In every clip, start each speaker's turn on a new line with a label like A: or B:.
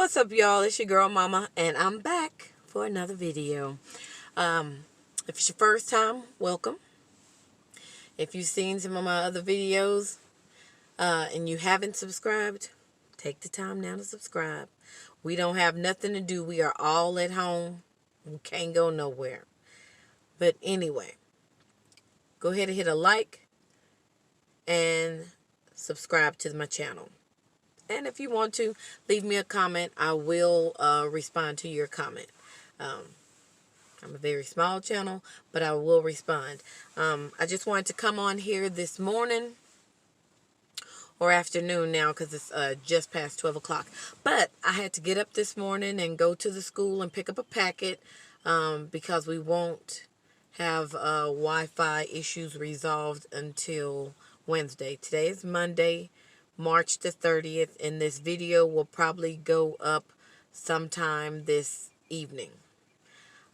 A: What's up, y'all? It's your girl Mama, and I'm back for another video. If it's your first time, welcome. If you've seen some of my other videos and you haven't subscribed, take the time now to subscribe. We don't have nothing to do. We are all at home. We can't go nowhere. But anyway, go ahead and hit a like and subscribe to my channel. And if you want to, leave me a comment. I will respond to your comment. I'm a very small channel, but I will respond. I just wanted to come on here this morning or afternoon now because it's just past 12 o'clock. But I had to get up this morning and go to the school and pick up a packet because we won't have Wi-Fi issues resolved until Wednesday. Today is Monday, March the 30th, and this video will probably go up sometime this evening.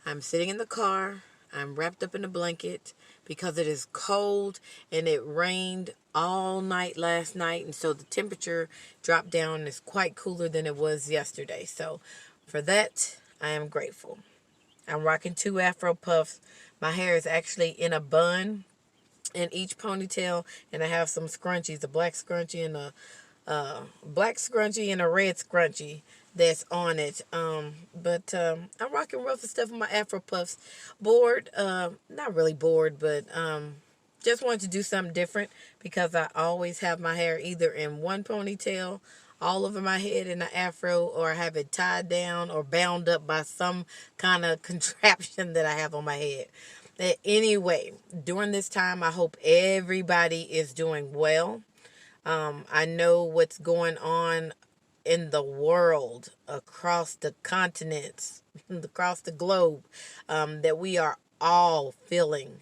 A: I'm sitting in the car. I'm wrapped up in a blanket because it is cold and it rained all night last night, and so the temperature dropped down and is quite cooler than it was yesterday. So for that, I am grateful. I'm rocking 2 Afro puffs. My hair is actually in a bun in each ponytail, and I have some scrunchies, a black scrunchie and a black scrunchie and a red scrunchie that's on it. But I'm rocking rough and stuff with my Afro puffs. Bored, not really bored, but just wanted to do something different because I always have my hair either in one ponytail all over my head in an afro, or I have it tied down or bound up by some kind of contraption that I have on my head. Anyway, during this time, I hope everybody is doing well. I know what's going on in the world, across the continents, across the globe, that we are all feeling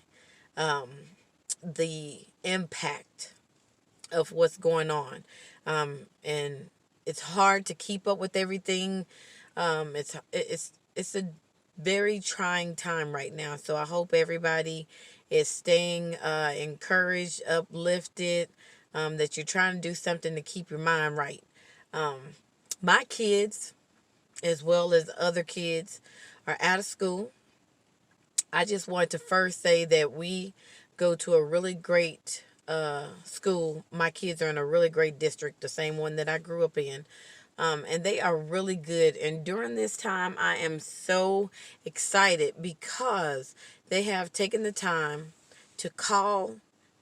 A: the impact of what's going on. And it's hard to keep up with everything. It's a very trying time right now. So I hope everybody is staying encouraged, uplifted, that you're trying to do something to keep your mind right. My kids, as well as other kids, are out of school. I just wanted to first say that we go to a really great school. My kids are in a really great district, the same one that I grew up in. And they are really good. And during this time, I am so excited because they have taken the time to call,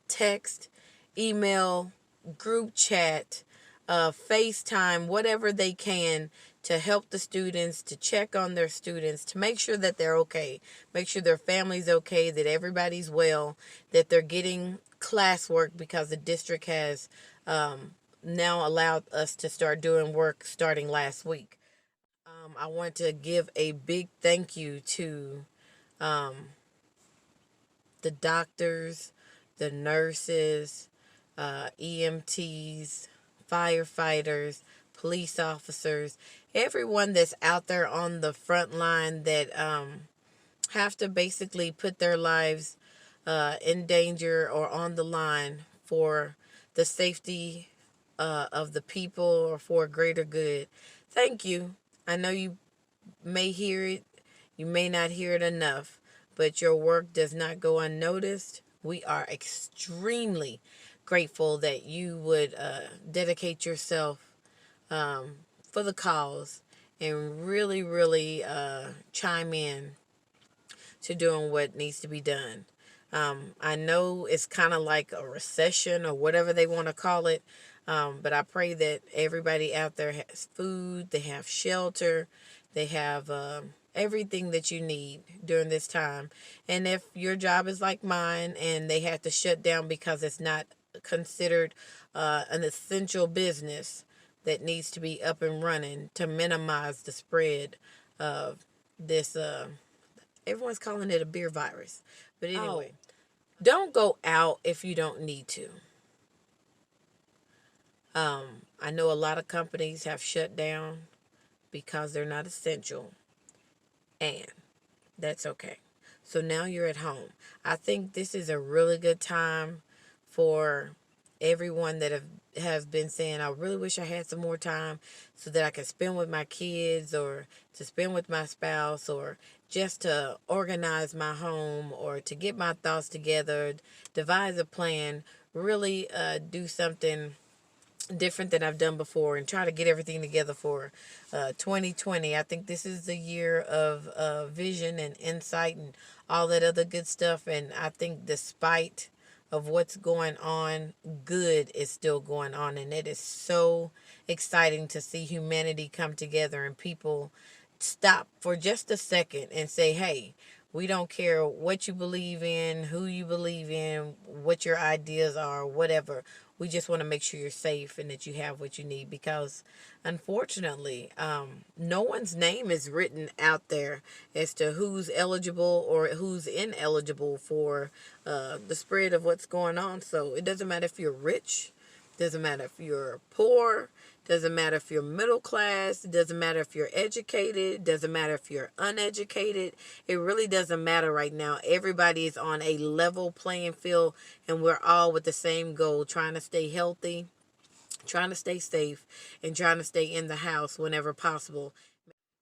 A: text, email, group chat, FaceTime, whatever they can to help the students, to check on their students, to make sure that they're okay, make sure their family's okay, that everybody's well, that they're getting classwork because the district has now allowed us to start doing work starting last week. I want to give a big thank you to the doctors, the nurses, EMTs, firefighters, police officers, everyone that's out there on the front line that have to basically put their lives in danger or on the line for the safety of the people or for a greater good. Thank you. I know you may hear it, you may not hear it enough, but your work does not go unnoticed. We are extremely grateful that you would dedicate yourself for the cause and really, really chime in to doing what needs to be done. I know it's kind of like a recession or whatever they want to call it, but I pray that everybody out there has food, they have shelter, they have everything that you need during this time. And if your job is like mine and they had to shut down because it's not considered an essential business that needs to be up and running to minimize the spread of this, everyone's calling it a beer virus. But anyway, don't go out if you don't need to. I know a lot of companies have shut down because they're not essential, and that's okay. So now you're at home. I think this is a really good time for everyone that have been saying, I really wish I had some more time so that I could spend with my kids or to spend with my spouse or just to organize my home or to get my thoughts together, devise a plan, really do something different than I've done before and try to get everything together for 2020. I think this is the year of vision and insight and all that other good stuff. And I think despite of what's going on, good is still going on. And it is so exciting to see humanity come together and people stop for just a second and say, hey, we don't care what you believe in, who you believe in, what your ideas are, whatever. We just want to make sure you're safe and that you have what you need because, unfortunately, no one's name is written out there as to who's eligible or who's ineligible for the spread of what's going on. So it doesn't matter if you're rich, doesn't matter if you're poor, doesn't matter if you're middle class, it doesn't matter if you're educated, doesn't matter if you're uneducated. It really doesn't matter right now. Everybody is on a level playing field and we're all with the same goal, trying to stay healthy, trying to stay safe, and trying to stay in the house whenever possible.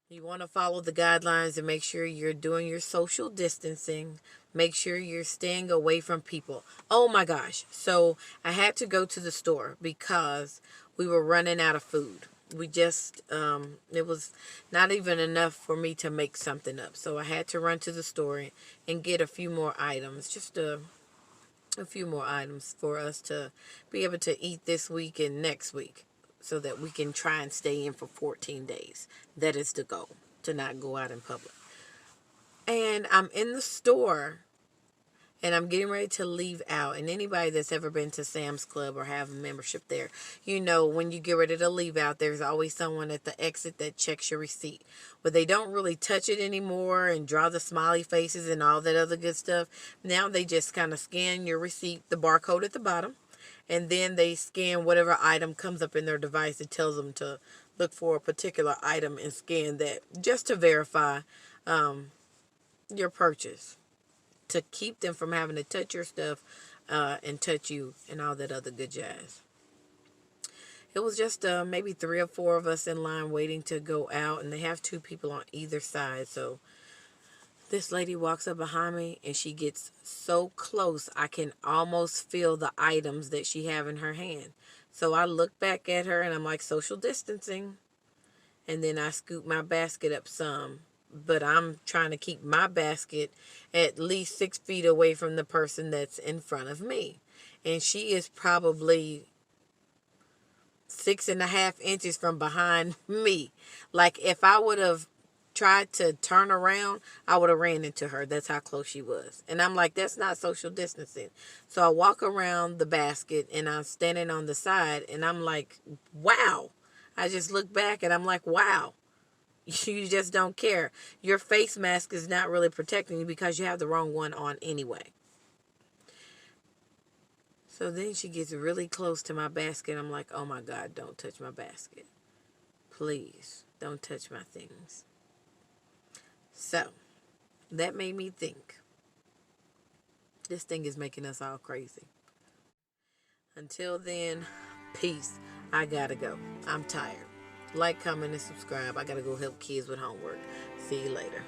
A: You want to follow the guidelines and make sure you're doing your social distancing. Make sure you're staying away from people. Oh my gosh. So I had to go to the store because we were running out of food. We just, it was not even enough for me to make something up. So I had to run to the store and get a few more items. Just a few more items for us to be able to eat this week and next week, so that we can try and stay in for 14 days. That is the goal, to not go out in public. And I'm in the store and I'm getting ready to leave out. And anybody that's ever been to Sam's Club or have a membership there, you know, when you get ready to leave out, there's always someone at the exit that checks your receipt. But they don't really touch it anymore and draw the smiley faces and all that other good stuff. Now they just kind of scan your receipt, the barcode at the bottom, and then they scan whatever item comes up in their device. It tells them to look for a particular item and scan that just to verify your purchase, to keep them from having to touch your stuff and touch you and all that other good jazz. It was just maybe 3 or 4 of us in line waiting to go out, and they have 2 people on either side. So this lady walks up behind me and she gets so close I can almost feel the items that she have in her hand. So I look back at her and I'm like, social distancing. And then I scoop my basket up some. But I'm trying to keep my basket at least 6 feet away from the person that's in front of me. And she is probably 6.5 inches from behind me. Like if I would have tried to turn around, I would have ran into her. That's how close she was. And I'm like, that's not social distancing. So I walk around the basket and I'm standing on the side and I'm like, wow. I just look back and I'm like, wow. You just don't care. Your face mask is not really protecting you because you have the wrong one on anyway. So then she gets really close to my basket. I'm like, oh my God, don't touch my basket. Please, don't touch my things. So, that made me think. This thing is making us all crazy. Until then, peace. I gotta go. I'm tired. Like, comment, and subscribe. I gotta go help kids with homework. See you later.